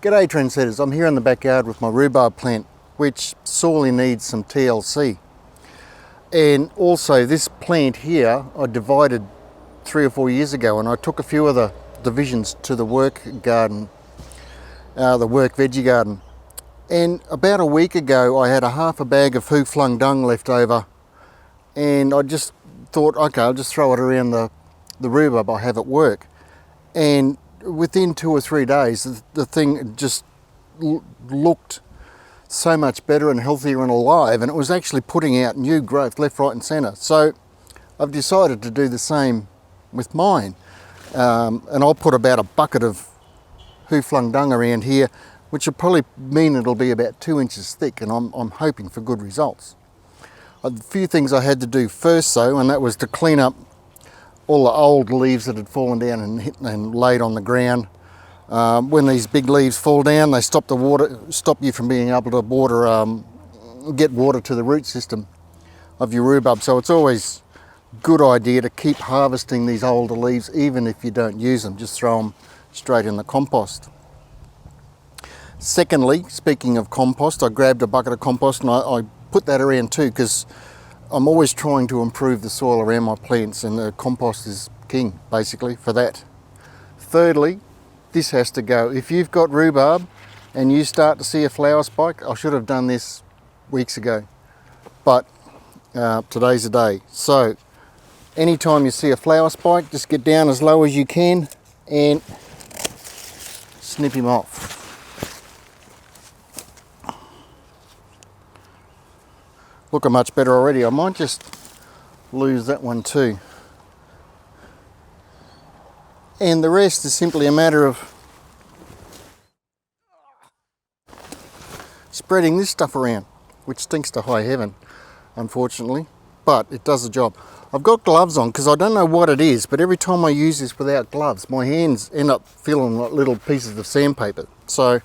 G'day trendsetters, I'm here in the backyard with my rhubarb plant which sorely needs some TLC. And also this plant here I divided 3 or 4 years ago, and I took a few of the divisions to the work garden, the work veggie garden. And about a week ago I had a half a bag of ℏ𝒌 left over, and I just thought, okay, I'll just throw it around the rhubarb I have at work. And within 2 or 3 days the thing just looked so much better and healthier and alive, and it was actually putting out new growth left, right and centre. So I've decided to do the same with mine, and I'll put about a bucket of ℏ𝒌 around here, which will probably mean it'll be about 2 inches thick, and I'm hoping for good results. A few things I had to do first though, and that was to clean up all the old leaves that had fallen down and laid on the ground. When these big leaves fall down, they stop the water, stop you from being able to get water to the root system of your rhubarb. So it's always a good idea to keep harvesting these older leaves, even if you don't use them. Just throw them straight in the compost. Secondly, speaking of compost, I grabbed a bucket of compost and I put that around too, because I'm always trying to improve the soil around my plants, and the compost is king basically for that. Thirdly, this has to go. If you've got rhubarb and you start to see a flower spike, I should have done this weeks ago, but today's the day. So anytime you see a flower spike, just get down as low as you can and snip him off. Looking much better already. I might just lose that one too. And the rest is simply a matter of spreading this stuff around, which stinks to high heaven, unfortunately, but it does the job. I've got gloves on because I don't know what it is, but every time I use this without gloves, my hands end up feeling like little pieces of sandpaper. So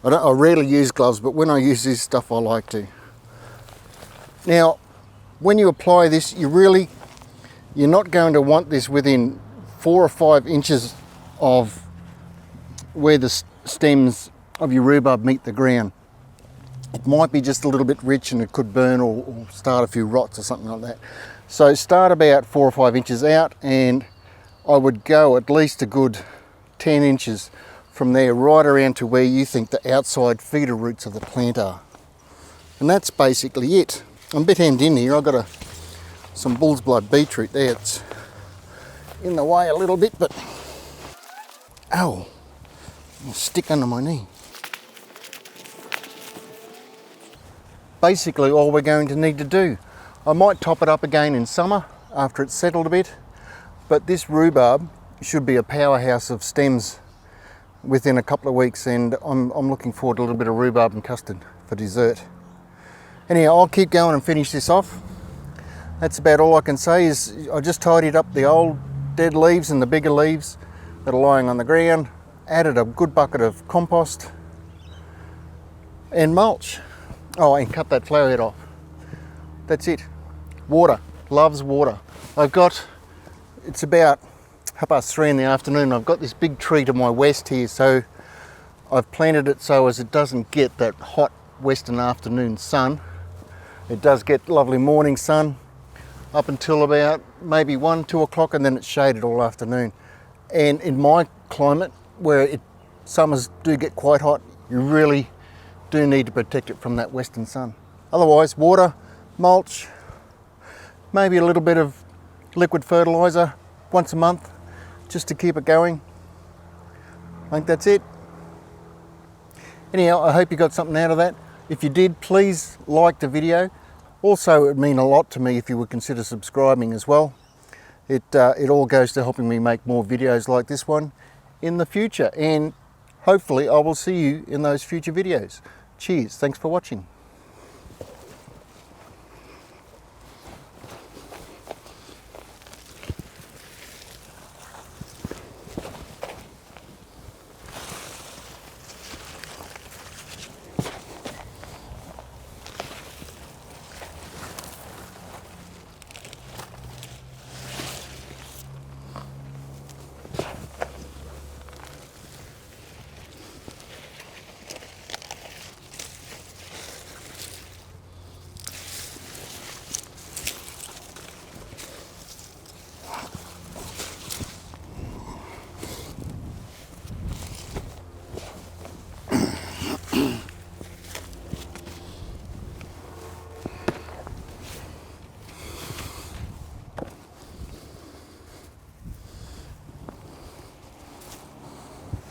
I rarely use gloves, but when I use this stuff, I like to. Now, when you apply this, you're not going to want this within 4 or 5 inches of where the stems of your rhubarb meet the ground. It might be just a little bit rich and it could burn or start a few rots or something like that. So start about 4 or 5 inches out, and I would go at least a good 10 inches from there right around to where you think the outside feeder roots of the plant are. And that's basically it. I'm a bit hemmed in here. I've got some bull's blood beetroot there. It's in the way a little bit, but ow, stick under my knee. Basically all we're going to need to do. I might top it up again in summer after it's settled a bit, but this rhubarb should be a powerhouse of stems within a couple of weeks, and I'm looking forward to a little bit of rhubarb and custard for dessert. Anyhow, I'll keep going and finish this off. That's about all I can say. Is I just tidied up the old dead leaves and the bigger leaves that are lying on the ground, added a good bucket of compost and mulch. Oh, and cut that flower head off. That's it. Water, loves water. It's about 3:30 in the afternoon. I've got this big tree to my west here, so I've planted it so as it doesn't get that hot western afternoon sun. It does get lovely morning sun up until about maybe 1, 2 o'clock, and then it's shaded all afternoon. And in my climate, where summers do get quite hot, you really do need to protect it from that western sun. Otherwise, water, mulch, maybe a little bit of liquid fertilizer once a month just to keep it going. I think that's it. Anyhow, I hope you got something out of that. If you did, please like the video. Also, it would mean a lot to me if you would consider subscribing as well. It all goes to helping me make more videos like this one in the future, and hopefully I will see you in those future videos. Cheers, thanks for watching.